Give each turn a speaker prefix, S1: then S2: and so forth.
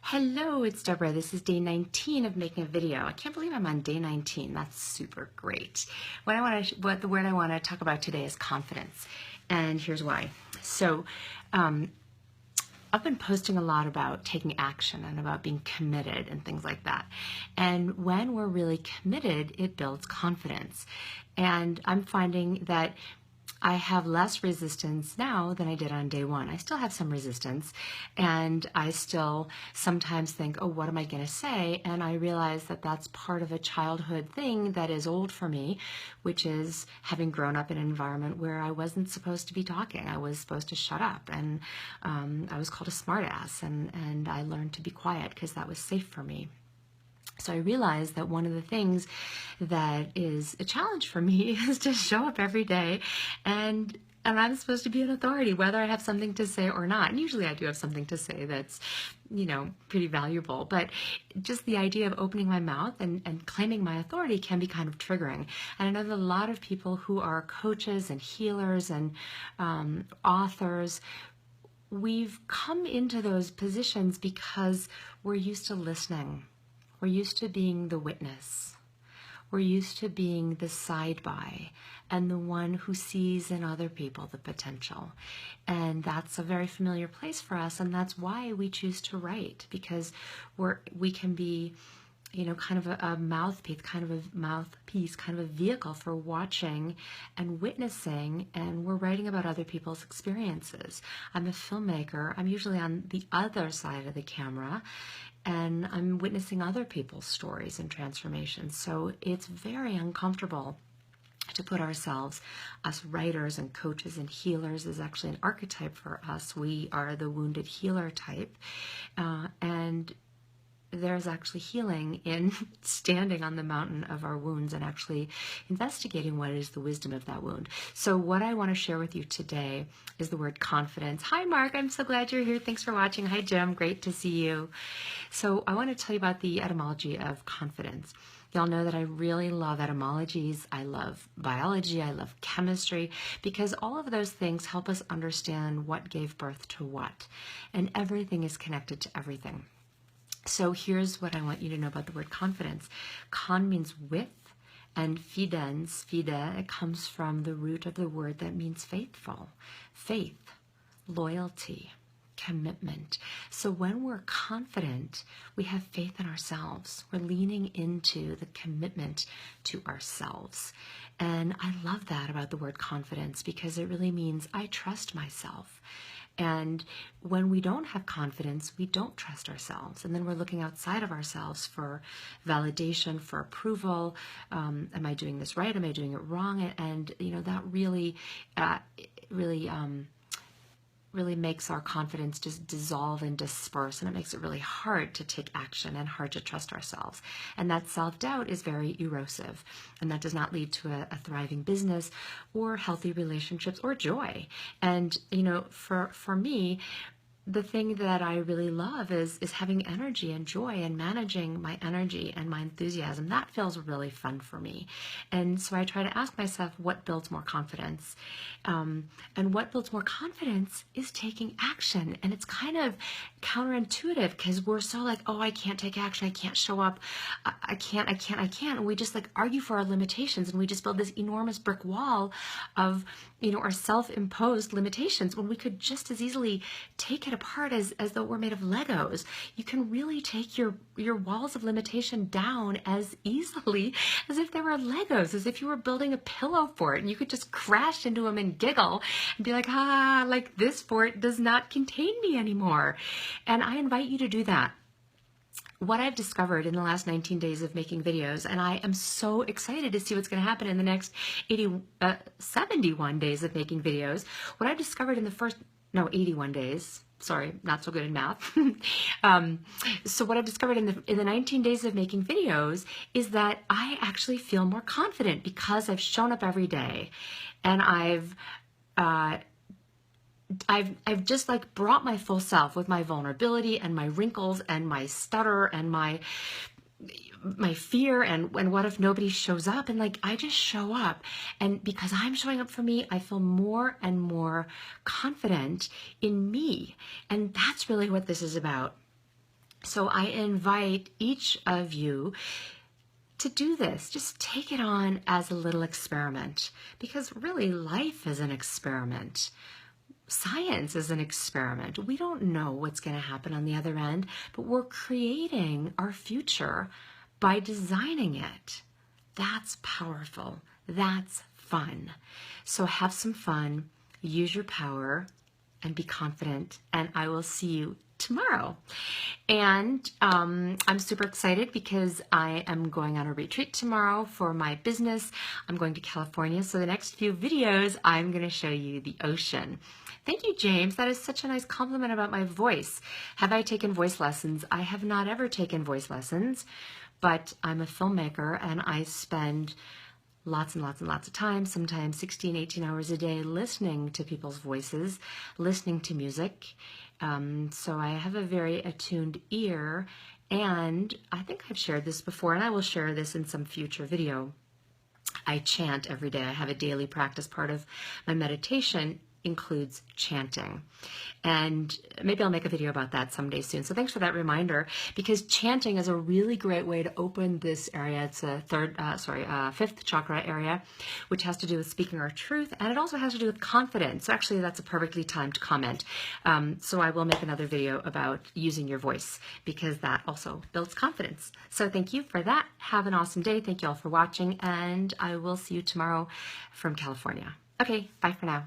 S1: Hello, it's Deborah. This is day 19 of making a video. I can't believe I'm on day 19. That's super great. The word I want to talk about today is confidence, and here's why. So, I've been posting a lot about taking action and about being committed and things like that. And when we're really committed, it builds confidence. And I'm finding that I have less resistance now than I did on day one. I still have some resistance, and I still sometimes think, oh, what am I going to say? And I realize that that's part of a childhood thing that is old for me, which is having grown up in an environment where I wasn't supposed to be talking. I was supposed to shut up, and I was called a smartass, and I learned to be quiet because that was safe for me. So I realized that one of the things that is a challenge for me is to show up every day and I'm supposed to be an authority, whether I have something to say or not. And usually I do have something to say that's, pretty valuable. But just the idea of opening my mouth and claiming my authority can be kind of triggering. And I know that a lot of people who are coaches and healers and authors, we've come into those positions because we're used to listening. We're used to being the witness. We're used to being the side by and the one who sees in other people the potential. And that's a very familiar place for us, and that's why we choose to write, because we can be kind of a mouthpiece, kind of a vehicle for watching and witnessing, and we're writing about other people's experiences. I'm a filmmaker. I'm usually on the other side of the camera, and I'm witnessing other people's stories and transformations. So it's very uncomfortable to put ourselves, us writers and coaches and healers, is actually an archetype for us. We are the wounded healer type, and there's actually healing in standing on the mountain of our wounds and actually investigating what is the wisdom of that wound. So what I want to share with you today is the word confidence. Hi, Mark. I'm so glad you're here. Thanks for watching. Hi, Jim. Great to see you. So I want to tell you about the etymology of confidence. Y'all know that I really love etymologies. I love biology. I love chemistry, because all of those things help us understand what gave birth to what. And everything is connected to everything. So here's what I want you to know about the word confidence. Con means with, and fidens, it comes from the root of the word that means faithful, faith, loyalty, commitment. So when we're confident, we have faith in ourselves. We're leaning into the commitment to ourselves. And I love that about the word confidence, because it really means I trust myself. And when we don't have confidence, we don't trust ourselves. And then we're looking outside of ourselves for validation, for approval. Am I doing this right? Am I doing it wrong? And that really makes our confidence just dissolve and disperse, and it makes it really hard to take action and hard to trust ourselves. And that self-doubt is very erosive, and that does not lead to a thriving business or healthy relationships or joy. And for me, the thing that I really love is having energy and joy and managing my energy and my enthusiasm. That feels really fun for me. And so I try to ask myself, what builds more confidence? And what builds more confidence is taking action. And it's kind of counterintuitive, because we're so like, oh, I can't take action. I can't show up. I can't. And we just argue for our limitations, and we just build this enormous brick wall of, our self-imposed limitations, when we could just as easily take it apart as though we're made of Legos. You can really take your walls of limitation down as easily as if they were Legos, as if you were building a pillow fort, and you could just crash into them and giggle and be like, this fort does not contain me anymore. And I invite you to do that. What I've discovered in the last 19 days of making videos, and I am so excited to see what's going to happen in the next 71 days of making videos. What I've discovered in the 81 days, sorry, not so good in math. So what I've discovered in the 19 days of making videos is that I actually feel more confident, because I've shown up every day, and I've just brought my full self with my vulnerability and my wrinkles and my stutter and my fear and what if nobody shows up, and I just show up, and because I'm showing up for me, I feel more and more confident in me. And that's really what this is about. So I invite each of you to do this. Just take it on as a little experiment, because really life is an experiment. Science is an experiment. We don't know what's going to happen on the other end, but we're creating our future by designing it. That's powerful. That's fun. So have some fun, use your power, and be confident. And I will see you tomorrow. And I'm super excited because I am going on a retreat tomorrow for my business. I'm going to California. So the next few videos, I'm going to show you the ocean. Thank you, James. That is such a nice compliment about my voice. Have I taken voice lessons? I have not ever taken voice lessons, but I'm a filmmaker and I spend lots and lots and lots of time, sometimes 16, 18 hours a day, listening to people's voices, listening to music. So I have a very attuned ear, and I think I've shared this before, and I will share this in some future video. I chant every day. I have a daily practice. Part of my meditation includes chanting, and maybe I'll make a video about that someday soon. So thanks for that reminder, because chanting is a really great way to open this area. It's a fifth chakra area, which has to do with speaking our truth, and it also has to do with confidence. So actually, that's a perfectly timed comment. So I will make another video about using your voice, because that also builds confidence. So thank you for that. Have an awesome day. Thank you all for watching, and I will see you tomorrow from California. Okay, bye for now.